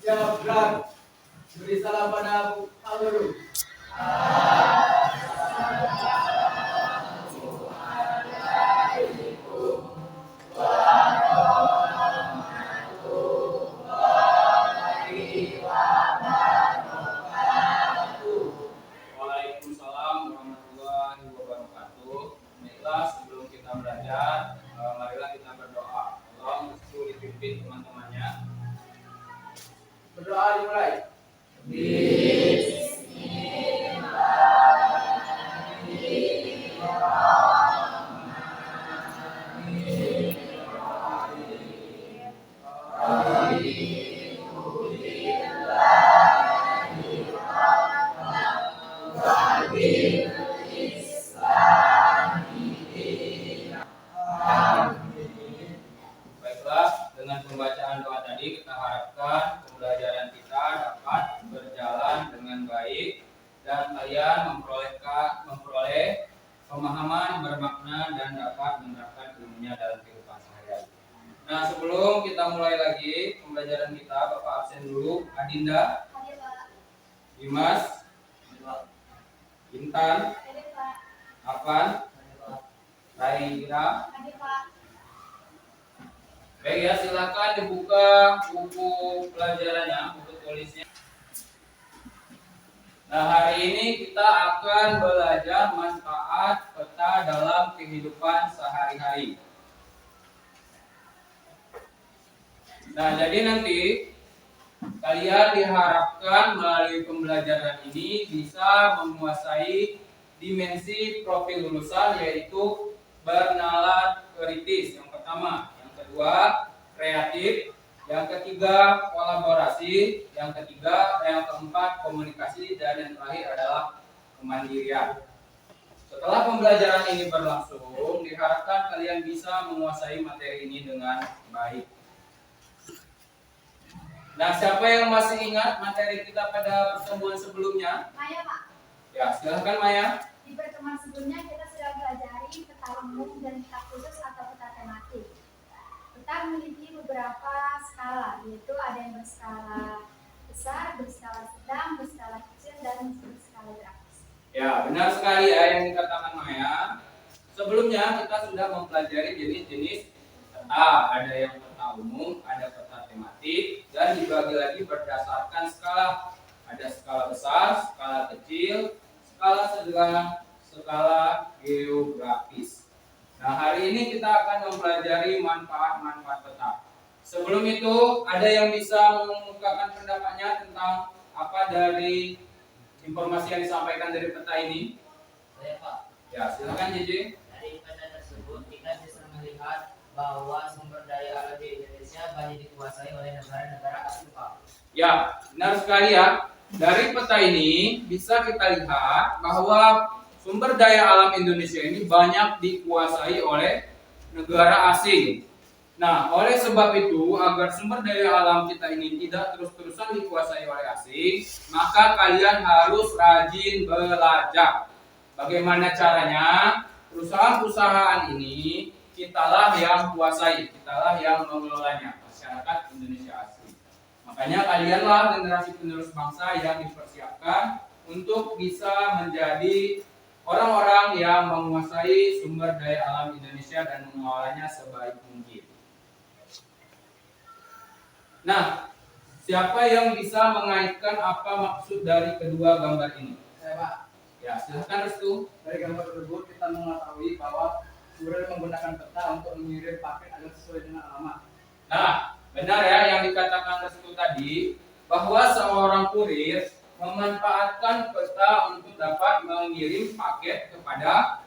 Jabrak. Beri salam pada Pak Guru. Waalaikumsalam warahmatullahi wabarakatuh. Baiklah, sebelum kita belajar, marilah kita berdoa. Tolong dipimpin teman-temannya. Berdoa dimulai. Baiklah, dengan pembacaan doa tadi kita harapkan pembelajaran kita dapat berjalan dengan baik dan kalian memperoleh pemahaman bermakna dan dapat menerapkan ilmunya dalam kehidupan sehari-hari. Nah, sebelum kita mulai lagi pembelajaran kita, Bapak absen dulu. Adinda, Dimas, Intan, Afan, Raira. Baik ya, silakan dibuka buku pelajarannya, buku tulisnya. Nah, hari ini kita akan belajar manfaat peta dalam kehidupan sehari-hari. Nah, jadi nanti kalian diharapkan melalui pembelajaran ini bisa menguasai dimensi profil lulusan, yaitu bernalar kritis yang pertama, yang kedua kreatif, yang ketiga kolaborasi, yang keempat komunikasi, dan yang terakhir adalah kemandirian. Setelah pembelajaran ini berlangsung, diharapkan kalian bisa menguasai materi ini dengan baik. Nah, siapa yang masih ingat materi kita pada pertemuan sebelumnya? Maya, Pak. Ya, silahkan Maya. Di pertemuan sebelumnya kita sudah pelajari peta umum dan peta khusus atau peta tematik. Peta memiliki beberapa skala, yaitu ada yang berskala besar, berskala sedang, berskala kecil, dan berskala grafis. Ya, benar sekali ya yang dikatakan Maya. Sebelumnya kita sudah mempelajari jenis-jenis peta. Ada yang peta umum, ada peta tematik, dan dibagi lagi berdasarkan skala. Ada skala besar, skala kecil, skala sedang, skala geografis. Nah, hari ini kita akan mempelajari manfaat-manfaat peta. Sebelum itu, ada yang bisa mengemukakan pendapatnya tentang apa dari informasi yang disampaikan dari peta ini? Saya, Pak. Ya, silakan JJ. Dari peta tersebut kita bisa melihat bahwa sumber daya alam di Indonesia banyak dikuasai oleh negara-negara asing, Pak. Ya, benar sekali ya. Dari peta ini bisa kita lihat bahwa sumber daya alam Indonesia ini banyak dikuasai oleh negara asing. Nah, oleh sebab itu, agar sumber daya alam kita ini tidak terus-terusan dikuasai oleh asing, maka kalian harus rajin belajar. Bagaimana caranya? Perusahaan-perusahaan ini kitalah yang kuasai, kitalah yang mengelolanya, masyarakat Indonesia asli. Makanya kalianlah generasi penerus bangsa yang dipersiapkan untuk bisa menjadi orang-orang yang menguasai sumber daya alam Indonesia dan mengelolanya sebaik mungkin. Nah, siapa yang bisa mengaitkan apa maksud dari kedua gambar ini? Saya, Pak. Ya, silahkan Restu. Dari gambar tersebut kita mengetahui bahwa kurir menggunakan peta untuk mengirim paket agar sesuai dengan alamat. Nah, benar ya yang dikatakan Restu tadi, bahwa seorang kurir memanfaatkan peta untuk dapat mengirim paket kepada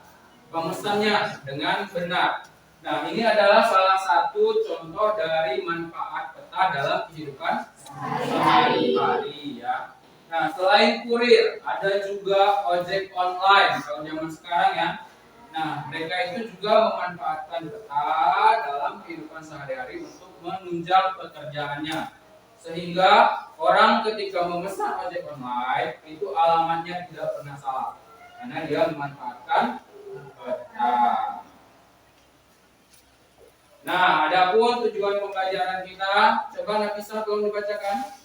pemesannya dengan benar. Nah, ini adalah salah satu contoh dari manfaat peta dalam kehidupan sehari-hari ya. Nah, selain kurir, ada juga ojek online kalau zaman sekarang ya. Nah, mereka itu juga memanfaatkan peta dalam kehidupan sehari-hari untuk menunjang pekerjaannya. Sehingga orang ketika memesan ojek online itu alamatnya tidak pernah salah karena dia memanfaatkan peta. Nah, adapun tujuan pembelajaran kita, coba Nafisa tolong dibacakan.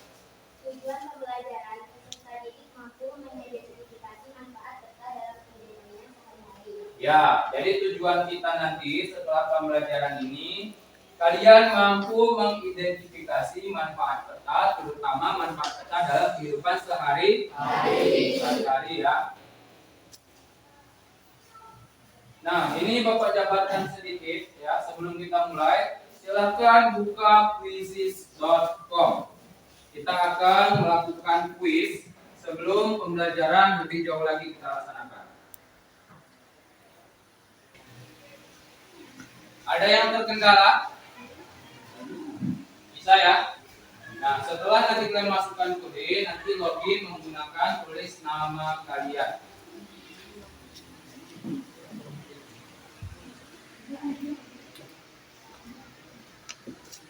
Ya, jadi tujuan kita nanti setelah pembelajaran ini, kalian mampu mengidentifikasi manfaat peta, terutama manfaat peta dalam kehidupan sehari-hari ya. Nah, ini Bapak jabarkan sedikit ya sebelum kita mulai. Silahkan buka quizizz.com. Kita akan melakukan kuis sebelum pembelajaran lebih jauh lagi kita laksanakan. Ada yang terkendala? Bisa ya? Nah, setelah nanti kalian masukkan kode, nanti login menggunakan tulis nama kalian.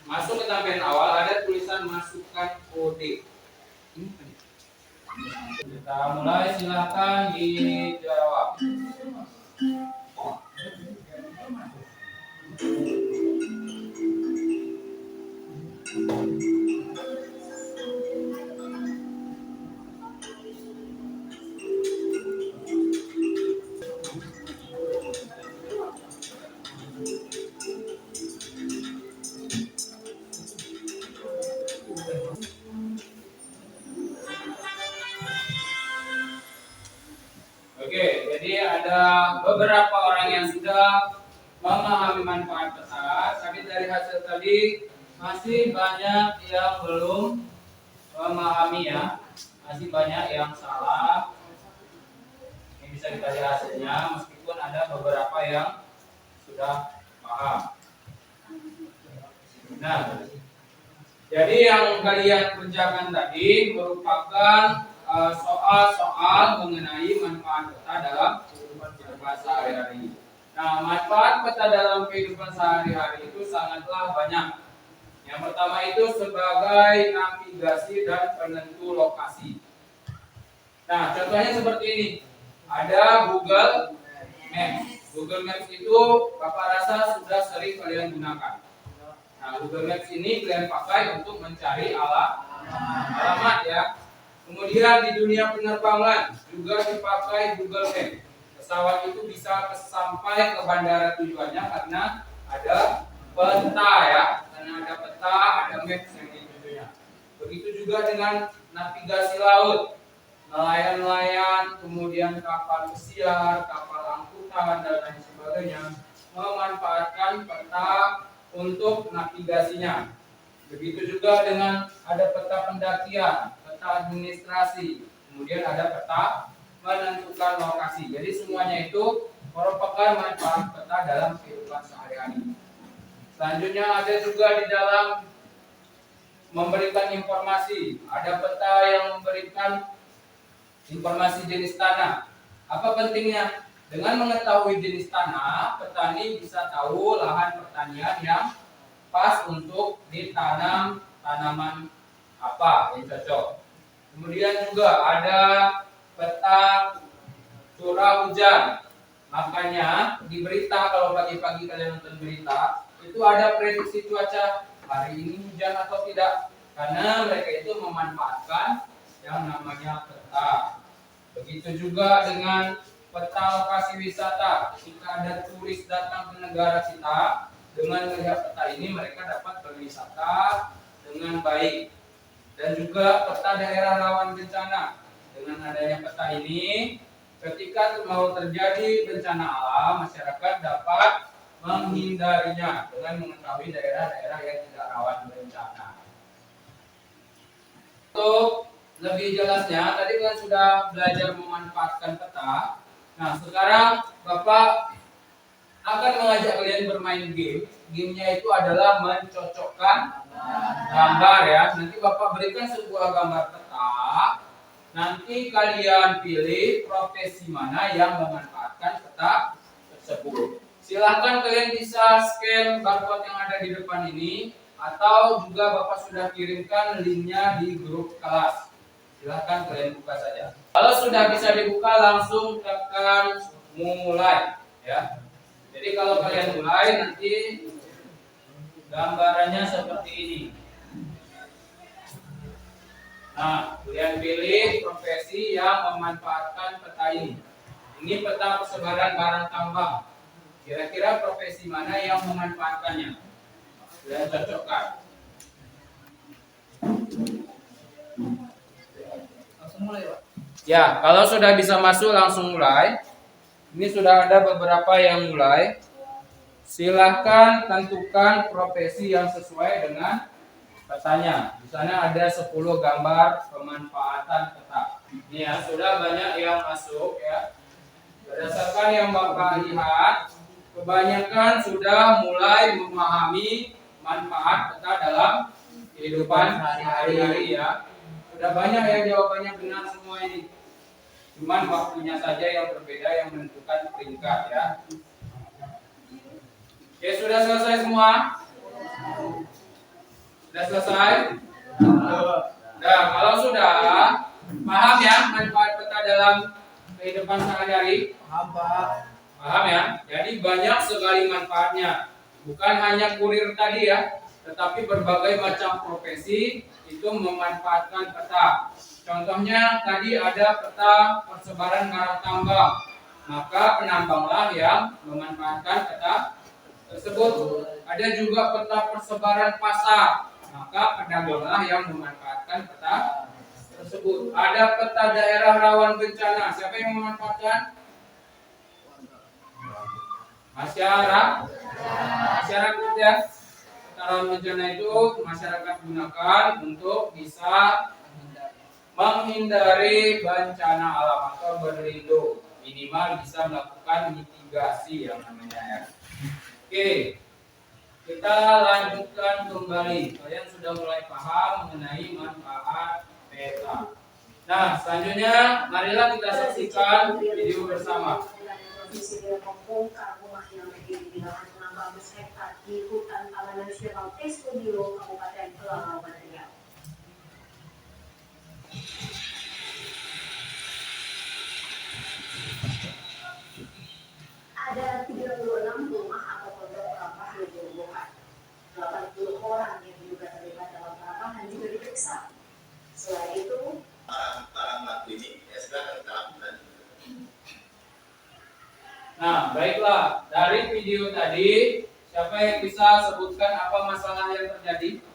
Masuk ke tampilan awal, ada tulisan masukkan kode. Kita mulai, silakan dijawab. Oke, jadi ada beberapa orang yang sudah memahami manfaat peta, tapi dari hasil tadi masih banyak yang belum memahami ya, masih banyak yang salah. Ini bisa kita lihat hasilnya, meskipun ada beberapa yang sudah paham. Nah, jadi yang kalian kerjakan tadi merupakan soal-soal mengenai manfaat peta dalam kehidupan sehari-hari. Nah, manfaat peta dalam kehidupan sehari-hari itu sangatlah banyak. Yang pertama itu sebagai navigasi dan penentu lokasi. Nah, contohnya seperti ini. Ada Google Maps. Google Maps itu Bapak rasa sudah sering kalian gunakan. Nah, Google Maps ini kalian pakai untuk mencari alamat ya. Kemudian di dunia penerbangan juga dipakai Google Maps. Pesawat itu bisa sampai ke bandara tujuannya karena ada peta ya, karena ada peta, ada maps yang ditujunya. Begitu juga dengan navigasi laut, nelayan-nelayan, kemudian kapal pesiar, kapal angkutan dan lain sebagainya memanfaatkan peta untuk navigasinya. Begitu juga dengan ada peta pendakian, peta administrasi, kemudian ada peta menentukan lokasi. Jadi semuanya itu merupakan manfaat peta dalam kehidupan sehari-hari. Selanjutnya ada juga di dalam memberikan informasi. Ada peta yang memberikan informasi jenis tanah. Apa pentingnya? Dengan mengetahui jenis tanah, petani bisa tahu lahan pertanian yang pas untuk ditanam tanaman apa yang cocok. Kemudian juga ada peta curah hujan. Makanya di berita, kalau pagi-pagi kalian nonton berita, itu ada prediksi cuaca hari ini hujan atau tidak, karena mereka itu memanfaatkan yang namanya peta. Begitu juga dengan peta lokasi wisata. Jika ada turis datang ke negara kita, dengan melihat peta ini mereka dapat berwisata dengan baik. Dan juga peta daerah rawan bencana. Dengan adanya peta ini, ketika mau terjadi bencana alam, masyarakat dapat menghindarinya dengan mengetahui daerah-daerah yang tidak rawan bencana. Untuk lebih jelasnya, tadi kan sudah belajar memanfaatkan peta. Nah, sekarang Bapak akan mengajak kalian bermain game. Gamenya itu adalah mencocokkan gambar ya. Nanti Bapak berikan sebuah gambar peta. Nanti kalian pilih profesi mana yang memanfaatkan peta tersebut. Silahkan kalian bisa scan barcode yang ada di depan ini, atau juga Bapak sudah kirimkan linknya di grup kelas. Silahkan kalian buka saja. Kalau sudah bisa dibuka, langsung tekan mulai ya. Jadi kalau kalian mulai, nanti gambarannya seperti ini. Nah, kalian pilih profesi yang memanfaatkan peta ini. Ini peta persebaran barang tambang. Kira-kira profesi mana yang memanfaatkannya? Sudah cocokkan? Langsung mulai, Pak. Ya, kalau sudah bisa masuk langsung mulai. Ini sudah ada beberapa yang mulai. Silahkan tentukan profesi yang sesuai dengan petanya. Di sana ada 10 gambar pemanfaatan peta. Ini ya, sudah banyak yang masuk ya. Berdasarkan yang Bapak lihat, kebanyakan sudah mulai memahami manfaat peta dalam kehidupan sehari-hari ya. Sudah banyak yang jawabannya benar semua ini. Cuman waktunya saja yang berbeda yang menentukan peringkat ya. Oke, sudah selesai semua? Sudah selesai? Nah, kalau sudah paham ya manfaat peta dalam kehidupan sehari-hari? Paham, Pak. Paham ya? Jadi banyak sekali manfaatnya. Bukan hanya kurir tadi ya, tetapi berbagai macam profesi itu memanfaatkan peta. Contohnya tadi ada peta persebaran barang tambang. Maka penambanglah yang memanfaatkan peta tersebut. Ada juga peta persebaran pasar. Maka pedaganglah yang memanfaatkan peta tersebut. Ada peta daerah rawan bencana. Siapa yang memanfaatkan? Masyarakat ya. Peta rawan bencana itu masyarakat gunakan untuk bisa menghindari bencana alam atau berlindung. Minimal bisa melakukan mitigasi yang namanya ya. Oke, kita lanjutkan kembali. Kalian sudah mulai paham mengenai manfaat peta. Nah, selanjutnya marilah kita saksikan video bersama. Provinsi Riau membongkar rumah yang berdiri di lahan 16 hektar di hutan Taman Nasional Tesodilo, Kabupaten Pelalawan Riau. Ada 36 rumah atau pondok sampah yang dibongkar. 80 orang yang diduga terlibat dalam perampokan juga diperiksa. Selain itu, barang batu ini ya sudah kita lakukan. Nah, baiklah. Dari video tadi, siapa yang bisa sebutkan apa masalah yang terjadi?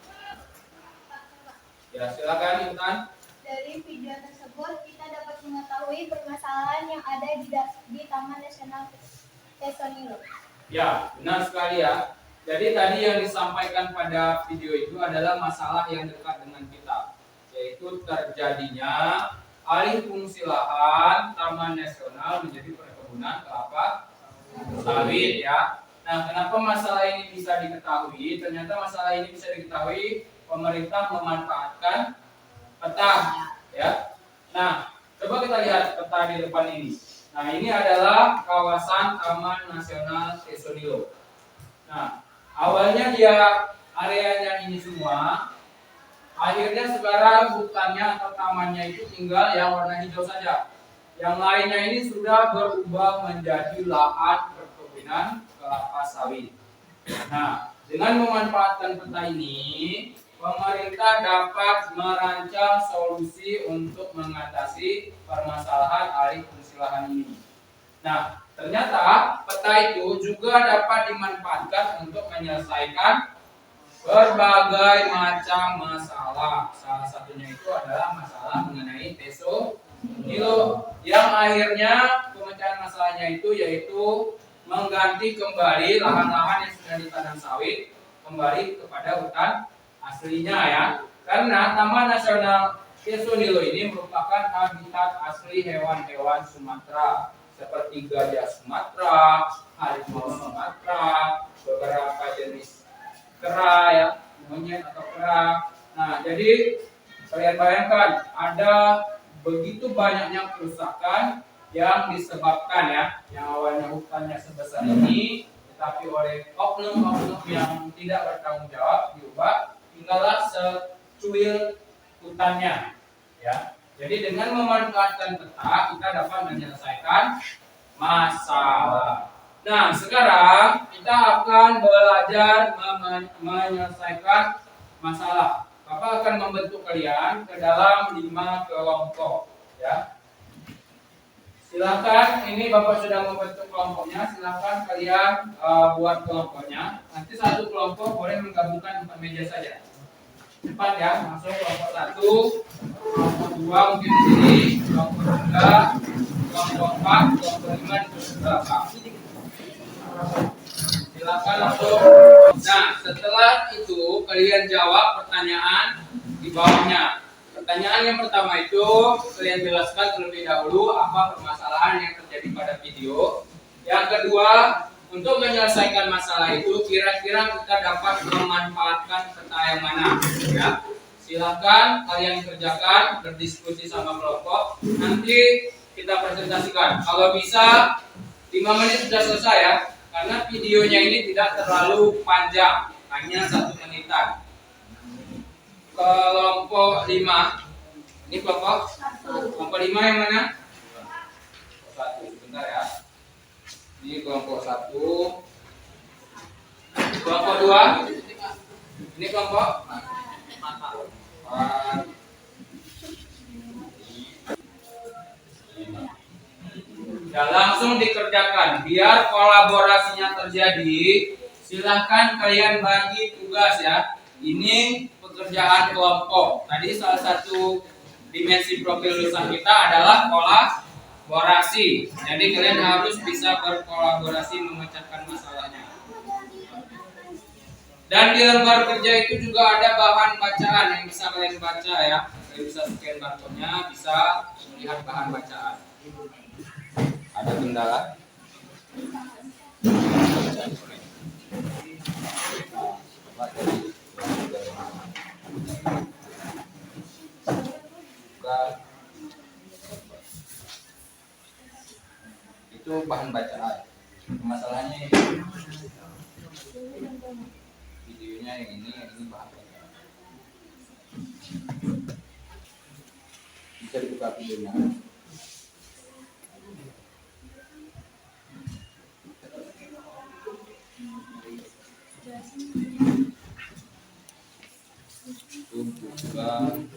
Ya, silakan Intan. Dari video tersebut kita dapat mengetahui permasalahan yang ada di Taman Nasional Tesonilo. Ya, benar sekali ya. Jadi tadi yang disampaikan pada video itu adalah masalah yang dekat dengan kita, yaitu terjadinya alih fungsi lahan Taman Nasional menjadi perkebunan kelapa sawit ya. Nah, kenapa masalah ini bisa diketahui? Ternyata masalah ini bisa diketahui pemerintah memanfaatkan peta ya. Nah, coba kita lihat peta di depan ini. Nah, ini adalah kawasan Taman Nasional Tesonilo. Nah, awalnya dia areanya ini semua. Akhirnya sekarang hutannya atau tamannya itu tinggal yang warna hijau saja. Yang lainnya ini sudah berubah menjadi lahan perkebunan kelapa sawit. Nah, dengan memanfaatkan peta ini, pemerintah dapat merancang solusi untuk mengatasi permasalahan alih fungsi lahan ini. Nah, ternyata peta itu juga dapat dimanfaatkan untuk menyelesaikan berbagai macam masalah. Salah satunya itu adalah masalah mengenai Tesonilo yang akhirnya pemecahan masalahnya itu yaitu mengganti kembali lahan-lahan yang sudah ditanam sawit kembali kepada hutan aslinya ya. Karena Taman Nasional Tesonilo ini merupakan habitat asli hewan-hewan Sumatera seperti gajah Sumatera, harimau Sumatera, beberapa jenis kera ya, monyet atau kera. Nah, jadi kalian bayangkan ada begitu banyaknya kerusakan yang disebabkan ya, yang awalnya hutannya sebesar ini, tetapi oleh oknum-oknum yang tidak bertanggung jawab diubah tinggallah secuil hutannya ya. Jadi dengan memanfaatkan peta kita dapat menyelesaikan masalah. Nah, sekarang kita akan belajar menyelesaikan masalah. Bapak akan membentuk kalian ke dalam 5 kelompok ya. Silakan, ini Bapak sudah membentuk kelompoknya. Silakan kalian buat kelompoknya. Nanti satu kelompok boleh menggabungkan 4 meja saja. Cepat ya, masuk kelompok 1, kelompok 2 mungkin di sini, kelompok 3, kelompok 4, kelompok 5 di belakang. Silakan masuk. Nah, setelah itu kalian jawab pertanyaan di bawahnya. Pertanyaan yang pertama itu kalian jelaskan terlebih dahulu apa permasalahan yang terjadi pada video. Yang kedua, untuk menyelesaikan masalah itu kira-kira kita dapat memanfaatkan peta yang mana, ya. Silakan kalian kerjakan, berdiskusi sama kelompok. Nanti kita presentasikan. Kalau bisa 5 menit sudah selesai ya. Karena videonya ini tidak terlalu panjang, hanya 1 menitan. Kelompok 5. Ini kelompok 5 yang mana? 1. Sebentar ya. Ini kelompok 1. Kelompok 2. Ini kelompok 4. Ya, langsung dikerjakan biar kolaborasinya terjadi. Silahkan kalian bagi tugas ya. Ini pekerjaan kelompok. Tadi salah satu dimensi profil lulusan kita adalah kolaborasi. Jadi kalian harus bisa berkolaborasi memecahkan masalahnya. Dan di lembar kerja itu juga ada bahan bacaan yang bisa kalian baca ya. Kalian bisa scan barcode-nya, bisa melihat bahan bacaan. Ada kendala? Itu bahan bacaan. Masalahnya ini videonya yang ini bahan bacaan. Bisa dibuka videonya. Bukan.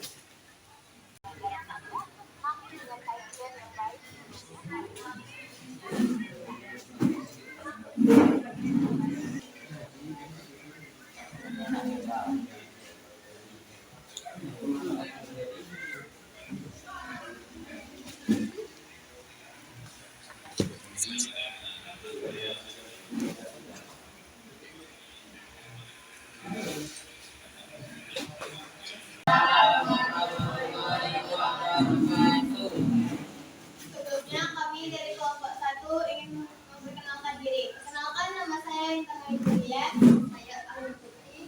Sebelumnya kami dari kelompok 1 ingin memperkenalkan diri. Kenalkan, nama saya Intan Julia. Saya Alun Putri.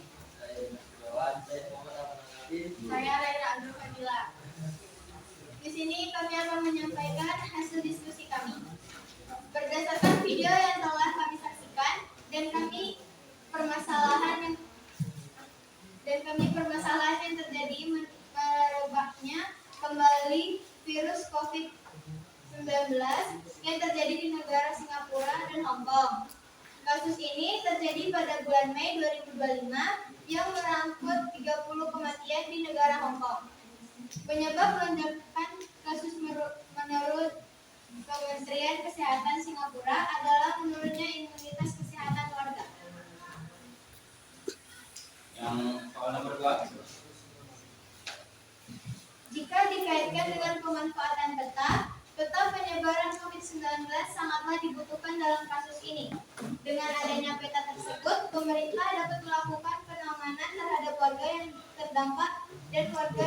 Saya Raira Abdul Fadila. Di sini kami akan menyampaikan hasil diskusi kami. Berdasarkan video yang telah kami saksikan dan kami permasalahan yang terjadi merebaknya kembali virus COVID-19 yang terjadi di negara Singapura dan Hong Kong. Kasus ini terjadi pada bulan Mei 2025 yang merangkut 30 kematian di negara Hong Kong. Penyebab lonjakan kasus menurut Kementerian Kesehatan Singapura adalah menurunnya imunitas kesehatan warga. Yang soal nomor 2. Jika dikaitkan dengan pemanfaatan peta penyebaran COVID-19 sangatlah dibutuhkan dalam kasus ini. Dengan adanya peta tersebut, pemerintah dapat melakukan penanganan terhadap warga yang terdampak dan warga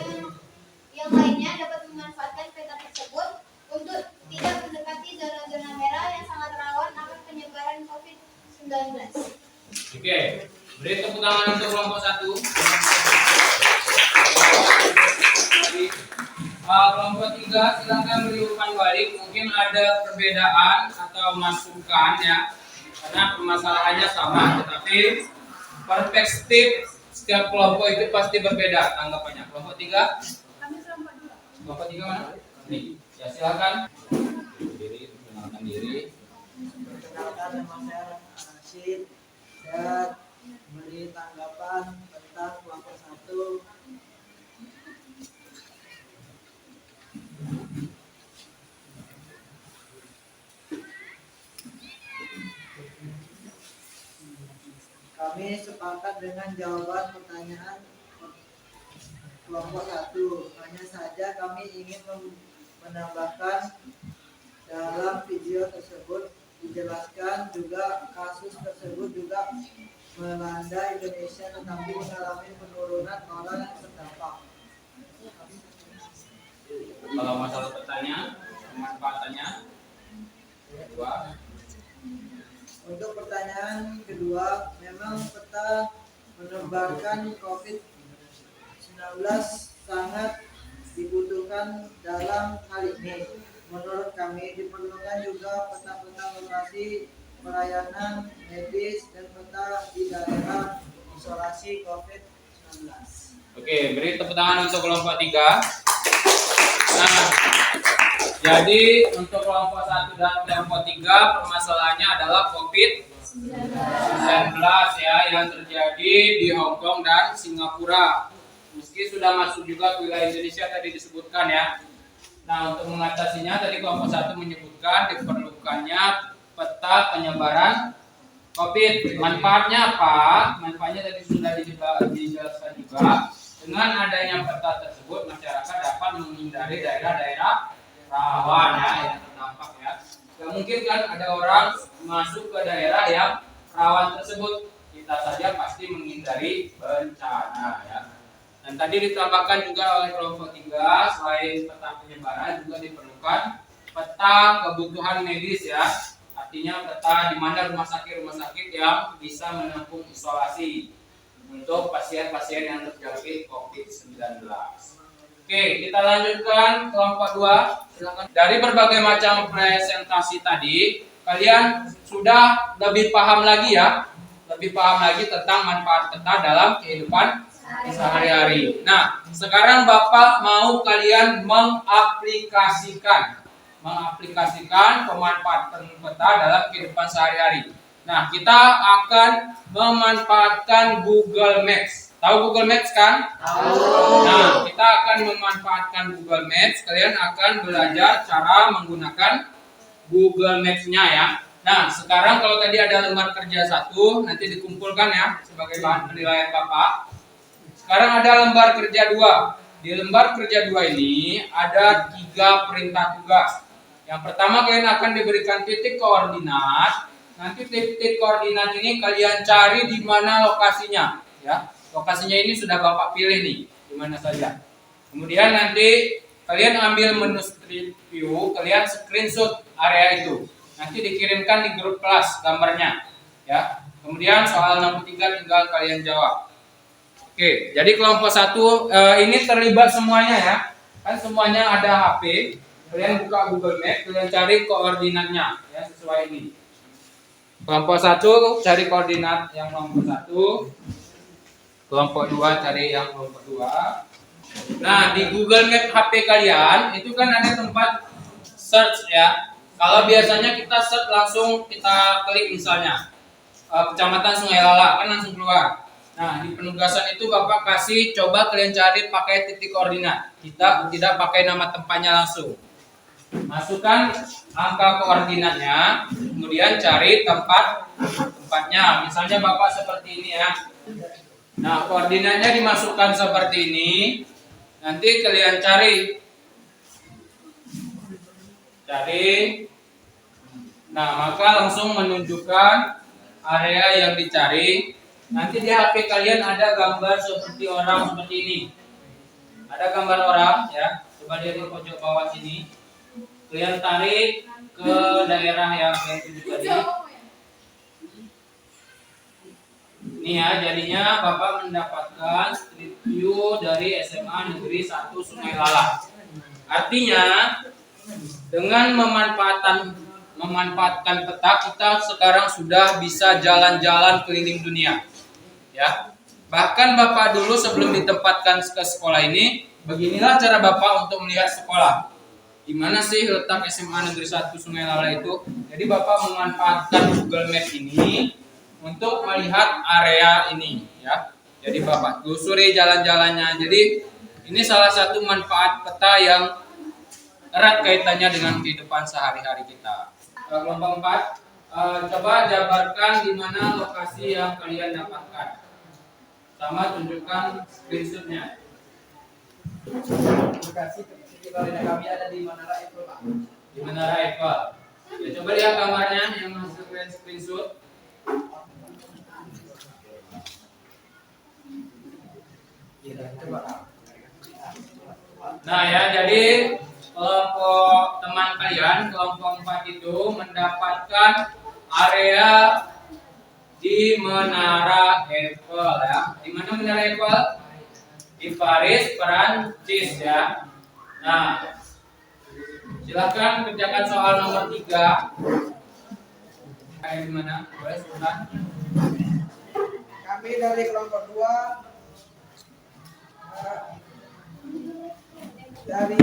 yang lainnya dapat memanfaatkan peta tersebut untuk tidak mendekati zona-zona merah yang sangat rawan akan penyebaran COVID-19. Oke, beri tepuk tangan untuk kelompok 1. Kelompok 3 silakan beri umpan balik. Mungkin ada perbedaan atau masukan ya, karena permasalahannya sama, tetapi perspektif setiap kelompok itu pasti berbeda tanggapannya. Kelompok 3? Kelompok 3 mana? Nih, ya silakan. Diri, perkenalkan diri. Perkenalkan, nama saya Rashid. Saya beri tanggapan tentang kelompok 1. kami sepakat dengan jawaban pertanyaan kelompok 1. Hanya saja kami ingin menambahkan dalam video tersebut dijelaskan juga kasus tersebut juga melanda Indonesia tetapi mengalami penurunan orang yang terdampak. Kalau masalah petanya, pemanfaatannya, kedua. Untuk pertanyaan kedua, memang peta menebarkan COVID-19 sangat dibutuhkan dalam hal ini. Menurut kami diperlukan juga peta-peta lokasi pelayanan medis dan peta di daerah isolasi COVID-19. Oke, beri tepuk tangan untuk kelompok 3. Nah, jadi untuk kelompok 1 dan kelompok 3 permasalahannya adalah COVID-19 ya, yang terjadi di Hong Kong dan Singapura. Meski sudah masuk juga ke wilayah Indonesia tadi disebutkan ya. Nah, untuk mengatasinya tadi kelompok 1 menyebutkan diperlukannya peta penyebaran COVID. Manfaatnya apa? Manfaatnya tadi sudah dijelaskan juga. Dengan adanya peta tersebut, masyarakat dapat menghindari daerah-daerah rawan ya, yang terdampak ya. Gak mungkin kan ada orang masuk ke daerah yang rawan tersebut. Kita saja pasti menghindari bencana ya. Dan tadi ditambahkan juga oleh kelompok 3, selain peta penyebaran juga diperlukan peta kebutuhan medis ya. Artinya peta di mana rumah sakit yang bisa menampung isolasi untuk pasien-pasien yang terjangkit COVID-19. Oke, kita lanjutkan kelompok 2. Silakan. Dari berbagai macam presentasi tadi, kalian sudah lebih paham lagi ya, lebih paham lagi tentang manfaat peta dalam kehidupan sehari-hari. Nah, sekarang Bapak mau kalian mengaplikasikan pemanfaatan peta dalam kehidupan sehari-hari. Nah, kita akan memanfaatkan Google Maps. Tahu Google Maps kan? Tahu. Nah, kita akan memanfaatkan Google Maps. Kalian akan belajar cara menggunakan Google Maps-nya ya. Nah, sekarang kalau tadi ada lembar kerja 1, nanti dikumpulkan ya sebagai bahan penilaian Bapak. Sekarang ada lembar kerja 2. Di lembar kerja 2 ini ada 3 perintah tugas. Yang pertama, kalian akan diberikan titik koordinat. Nanti titik koordinat ini kalian cari di mana lokasinya ya. Lokasinya ini sudah Bapak pilih nih, di mana saja. Kemudian nanti kalian ambil menu Street View, kalian screenshot area itu. Nanti dikirimkan di grup kelas gambarnya ya. Kemudian soal 63 tinggal kalian jawab. Oke, jadi kelompok 1 ini terlibat semuanya ya. Kan semuanya ada HP. Kalian buka Google Maps, kalian cari koordinatnya ya sesuai ini. Kelompok 1 cari koordinat yang kelompok 1. Kelompok 2 cari yang kelompok 2. Nah, di Google Maps HP kalian itu kan ada tempat search ya. Kalau biasanya kita search langsung kita klik misalnya Kecamatan Sungai Lala kan langsung keluar. Nah, di penugasan itu Bapak kasih coba kalian cari pakai titik koordinat. Kita tidak pakai nama tempatnya langsung. Masukkan angka koordinatnya, kemudian cari tempatnya. Misalnya Bapak seperti ini ya. Nah, koordinatnya dimasukkan seperti ini. Nanti kalian cari. Nah, maka langsung menunjukkan area yang dicari. Nanti di HP kalian ada gambar seperti orang seperti ini. Ada gambar orang ya. Coba lihat di pojok bawah sini. Kalian tarik ke daerah yang tuju tadi. Ini ya, jadinya Bapak mendapatkan street view dari SMA Negeri 1 Sungai Lala. Artinya dengan memanfaatkan peta, kita sekarang sudah bisa jalan-jalan keliling dunia. Ya. Bahkan Bapak dulu sebelum ditempatkan ke sekolah ini, beginilah cara Bapak untuk melihat sekolah. Di mana sih letak SMA Negeri 1 Sungai Lala itu? Jadi Bapak memanfaatkan Google Maps ini untuk melihat area ini ya. Jadi Bapak telusuri jalan-jalannya. Jadi ini salah satu manfaat peta yang erat kaitannya dengan kehidupan sehari-hari kita. Kelompok 4. coba jabarkan di mana lokasi yang kalian dapatkan. Sama tunjukkan screenshotnya. Lokasi koordinat kami ada di Menara Eiffel, Pak. Di Menara Eiffel. Ya, coba lihat gambarnya yang hasil kalian screenshot. Nah ya, jadi kelompok teman kalian, kelompok 4 itu mendapatkan area di Menara Eiffel ya. Di mana Menara Eiffel? Di Paris, Perancis ya. Nah, silakan kerjakan soal nomor 3. Kayak gimana? Boleh sebentar. Kami dari kelompok 2 dari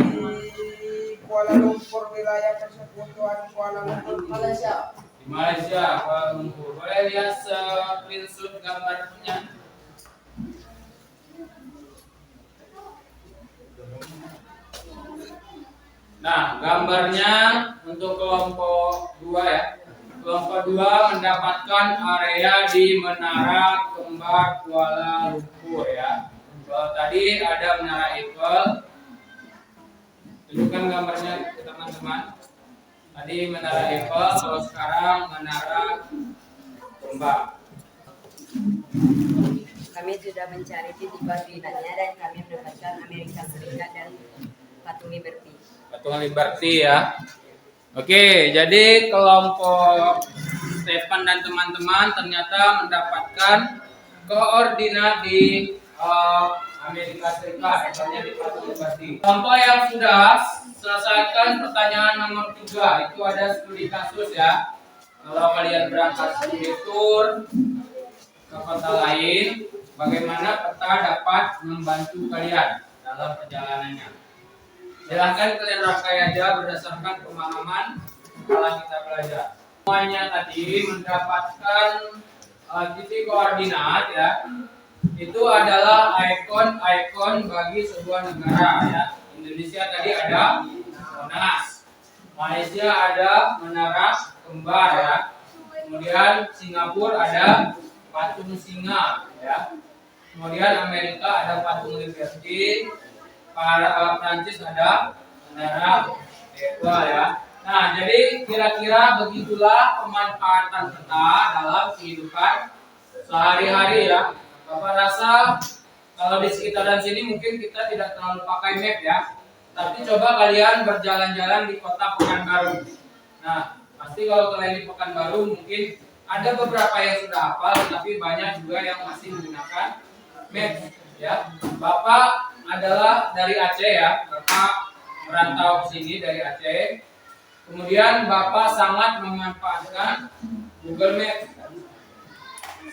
Kuala Lumpur, wilayah Persekutuan Kuala Lumpur, Malaysia. Di Malaysia, Kuala Lumpur. Boleh lihat screenshot gambarnya. Nah, gambarnya untuk kelompok 2 ya. Kelompok 2 mendapatkan area di Menara Kembar Kuala Lumpur ya. Kalau tadi ada Menara Eiffel. Tunjukkan gambarnya ke teman-teman. Tadi Menara Eiffel, kalau sekarang Menara Kembar. Kami sudah mencari titik koordinatnya dan kami mendapatkan Amerika Serikat dan Patung Liberty. Patung Liberty ya. Oke, jadi kelompok Stefan dan teman-teman ternyata mendapatkan koordinat di Amerika Serikat, misalnya di Patung Liberty. Kelompok yang sudah selesaikan pertanyaan nomor 3, itu ada studi kasus ya. Kalau kalian berangkat studi tour ke kota lain, bagaimana peta dapat membantu kalian dalam perjalanannya. Silahkan kalian rangkai aja berdasarkan pemahaman setelah kita belajar. Semuanya tadi mendapatkan titik koordinat ya. Itu adalah ikon-ikon bagi sebuah negara ya. Indonesia tadi ada Monas, Malaysia ada Menara Kembar ya. Kemudian Singapura ada Patung Singa ya. Kemudian Amerika ada Patung Liberty. Prancis ada Menara Eiffel ya. Nah, jadi kira-kira begitulah pemanfaatan peta dalam kehidupan sehari-hari ya. Bapak rasa kalau di sekitaran sini mungkin kita tidak terlalu pakai map ya. Tapi coba kalian berjalan-jalan di kota Pekanbaru. Nah, pasti kalau kalian di Pekanbaru mungkin ada beberapa yang sudah hafal, tapi banyak juga yang masih menggunakan map ya. Bapak adalah dari Aceh ya, Bapak merantau ke sini dari Aceh. Kemudian Bapak sangat memanfaatkan Google Maps.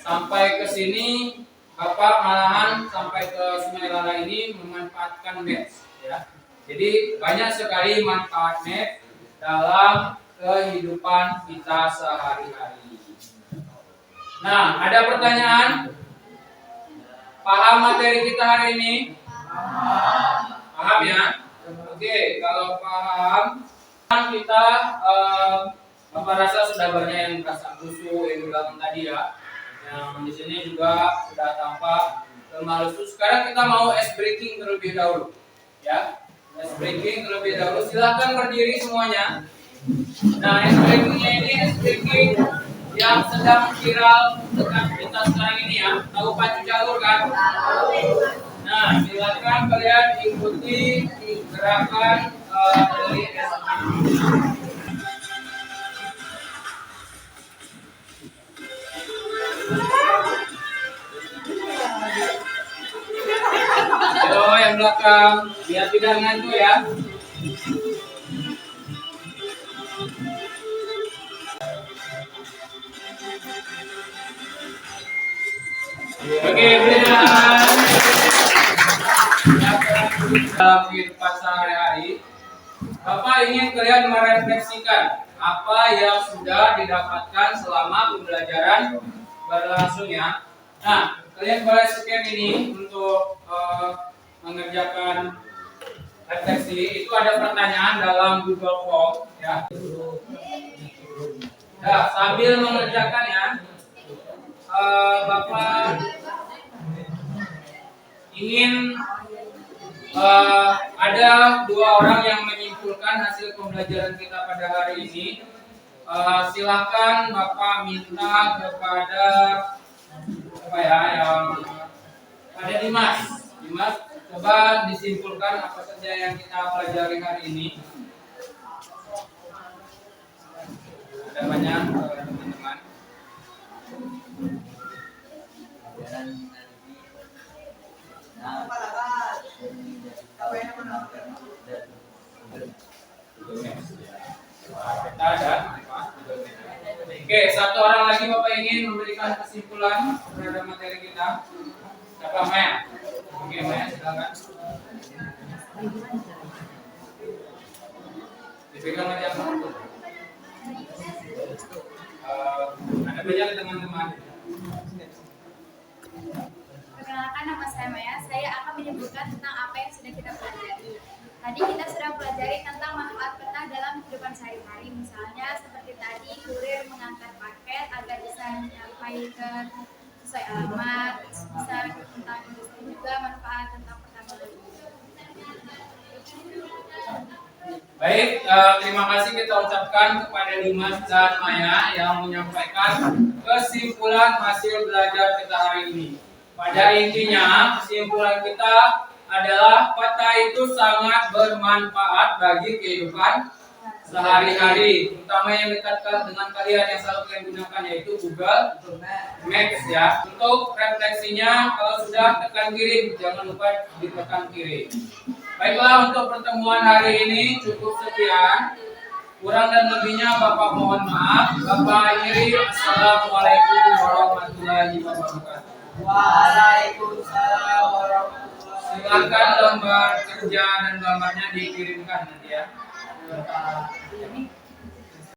Sampai ke sini Bapak malahan sampai ke Sungai Lala ini memanfaatkan Maps ya. Jadi banyak sekali manfaat Maps dalam kehidupan kita sehari-hari. Nah, ada pertanyaan? Paham materi kita hari ini? Paham ya? Oke, kalau paham, kita Bapak rasa sudah banyak yang merasa lusuh yang bilang tadi ya. Yang di sini juga sudah tampak lemah lusuh. Sekarang kita mau ice breaking terlebih dahulu, ya. Ice breaking terlebih dahulu. Silakan berdiri semuanya. Nah, ice breakingnya ini ice breaking yang sedang viral dekat kita sekarang ini ya. Tahu pacu jalur kan? Nah, silakan kalian ikuti gerakan dari Halo yang belakang, biar tidak ngantuk ya. Oke, berikan. Dalam kehidupan sehari-hari, Bapak ingin kalian merefleksikan apa yang sudah didapatkan selama pembelajaran berlangsung ya. Nah, kalian boleh scan ini untuk mengerjakan refleksi. Itu ada pertanyaan dalam Google Form ya. Nah, sambil mengerjakannya, Bapak ingin ada dua orang yang menyimpulkan hasil pembelajaran kita pada hari ini. Silakan Bapak minta kepada apa ya, yang ada Dimas. Dimas, coba disimpulkan apa saja yang kita pelajari hari ini. Ada banyak teman-teman. Kita ada. Oke, satu orang lagi Bapak ingin memberikan kesimpulan terhadap materi kita. Siapa, Maya? Oke, Maya, silakan. Dipegang aja. Ada banyak teman-teman. Perkenalkan, nama saya Maya. Saya akan menyebutkan tentang apa yang sudah kita pelajari. Tadi kita sudah pelajari tentang manfaat peta dalam kehidupan sehari-hari. Misalnya seperti tadi kurir mengangkat paket agar bisa menyampaikan sesuai alamat. Bisa tentang industri juga, manfaat tentang pertambangan. Baik, terima kasih kita ucapkan kepada Dimas dan Maya yang menyampaikan kesimpulan hasil belajar kita hari ini. Pada intinya, kesimpulan kita adalah peta itu sangat bermanfaat bagi kehidupan sehari-hari, terutama yang dekat dengan kalian yang selalu kalian gunakan, yaitu Google Maps ya. Untuk refleksinya, kalau sudah tekan kiri, jangan lupa ditekan kiri. Baiklah, untuk pertemuan hari ini cukup sekian. Kurang dan lebihnya Bapak mohon maaf. Bapak akhiri, Assalamualaikum warahmatullahi wabarakatuh. Waalaikumsalam warahmatullahi Silakan lembar kerja dan gambarnya dikirimkan nanti ya.